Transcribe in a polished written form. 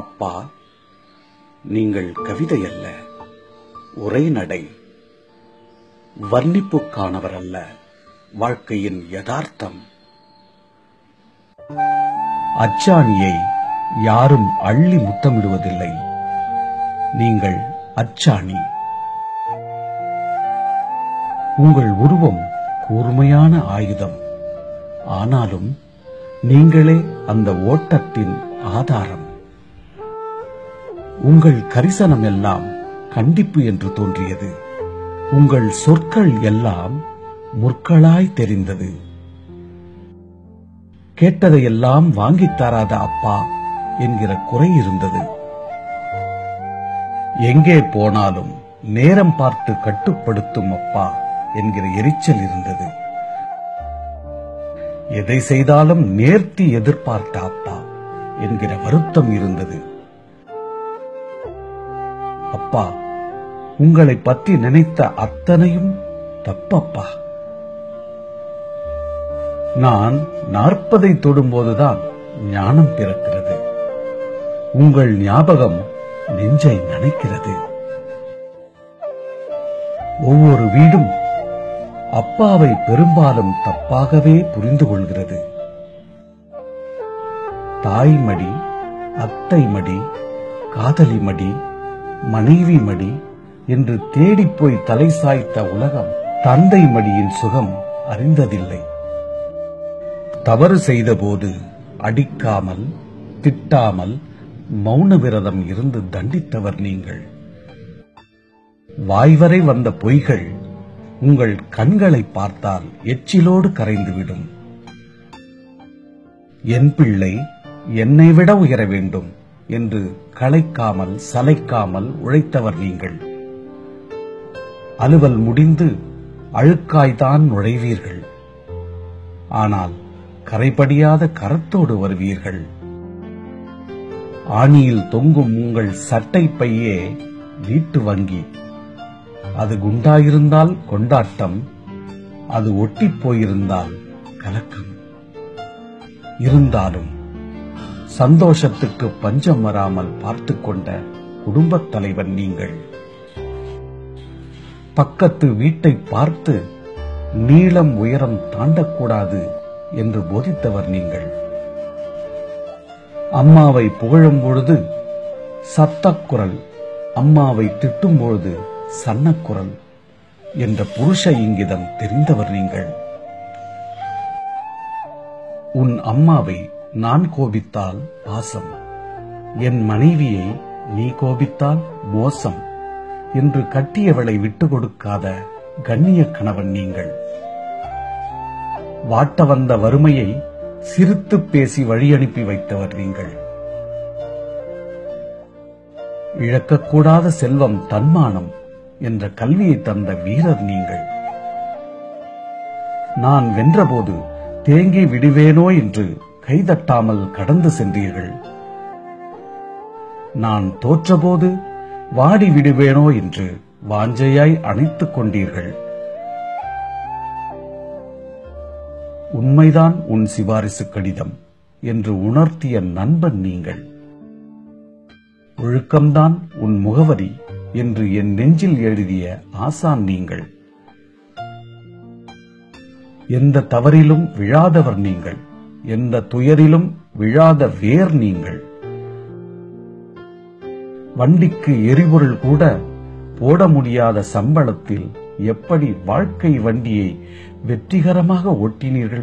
அப்பா, நீங்கள் கவிதை அல்ல, உரைநடை. வர்ணிப்புக்கானவர் அல்ல, வாழ்க்கையின் யதார்த்தம். அச்சாணியை யாரும் அள்ளி முத்தமிடுவதில்லை, நீங்கள் அச்சாணி. உங்கள் உருவம் கூர்மையான ஆயுதம், ஆனாலும் நீங்களே அந்த ஓட்டத்தின் ஆதாரம். உங்கள் கரிசனம் எல்லாம் கண்டிப்பு என்று தோன்றியது, உங்கள் சொற்கள் எல்லாம் முற்களாய் தெரிந்தது. கேட்டதையெல்லாம் வாங்கித் தராத அப்பா என்கிற குறை இருந்தது. எங்கே போனாலும் நேரம் பார்த்து கட்டுப்படுத்தும் அப்பா என்கிற எரிச்சல் இருந்தது. எதை செய்தாலும் நேர்த்தி எதிர்பார்த்த அப்பா என்கிற வருத்தம் இருந்தது. அப்பா, உங்களை பற்றி நினைத்த அத்தனையும் தப்பப்பா. நான் 40 தொடும்போதுதான் ஞானம் பிறக்கிறது. உங்கள் ஞாபகம் நெஞ்சை நனைக்கிறது. ஒவ்வொரு வீடும் அப்பாவை பெரும்பாலும் தப்பாகவே புரிந்து கொள்கிறது. தாய்மடி, அத்தை மடி, காதலி மடி, மனைவி மடி என்று தேடிப்போய் தலை சாய்த்த உலகம் தந்தை மடியின் சுகம் அறிந்ததில்லை. தவறு செய்தபோது அடிக்காமல் திட்டாமல் மௌன விரதம் இருந்து தண்டித்தவர் நீங்கள். வாய்வரை வந்த பொய்கள் உங்கள் கண்களை பார்த்தால் எச்சிலோடு கரைந்துவிடும். என் பிள்ளை என்னை விட உயர வேண்டும் என்று களைக்காமல் சளைக்காமல் உழைத்தவர் நீங்கள். அலுவல் முடிந்து அழுக்காய்தான் நுழைவீர்கள், ஆனால் கரைபடியாத கரத்தோடு வருவீர்கள். ஆணியில் தொங்கும் உங்கள் சட்டை பையே வீட்டு வங்கி. அது குண்டாயிருந்தால் கொண்டாட்டம், அது ஒட்டி போயிருந்தால் கலக்கம். இருந்தாலும் சந்தோஷத்துக்கு பஞ்சம் வராமல் பார்த்து கொண்ட குடும்பத் தலைவன் நீங்கள். பக்கத்து வீட்டை பார்த்து நீளம் உயரம் தாண்டக்கூடாது என்று போதித்தவர் நீங்கள். அம்மாவை புகழும் பொழுது சத்தக்குரல், அம்மாவை திட்டும் பொழுது சன்னக்குரல் என்ற புருஷ இங்கிதம் தெரிந்தவர் நீங்கள். உன் அம்மாவை நான் கோபித்தால் பாசம், என் மனைவியை நீ கோபித்தால் மோசம் என்று கட்டியவளை விட்டு கொடுக்காத கண்ணிய கணவன் நீங்கள். வாட்ட வந்த வறுமையை சிரித்து பேசி வழியனுப்பி வைத்தவர் நீங்கள். இழக்கக்கூடாத செல்வம் தன்மானம் என்ற கல்வியை தந்த வீரர் நீங்கள். நான் வென்றபோது தேங்கி விடுவேனோ என்று கைதட்டாமல் கடந்து சென்றீர்கள். நான் தோற்றபோது வாடி விடுவேனோ என்று வாஞ்சையாய் அணைத்துக் கொண்டீர்கள். உண்மைதான் உன் சிபாரிசு கடிதம் என்று உணர்த்திய நண்பன் நீங்கள். ஒழுக்கம்தான் உன் முகவரி என்று என் நெஞ்சில் எழுதிய ஆசான் நீங்கள். எந்த தவறிலும் விழாதவர் நீங்கள், எந்த துயரிலும் விழாத வேர் நீங்கள். வண்டிக்கு எரிபொருள் கூட போட முடியாத சம்பளத்தில் எப்படி வாழ்க்கை வண்டியை வெற்றிகரமாக ஓட்டினீர்கள்?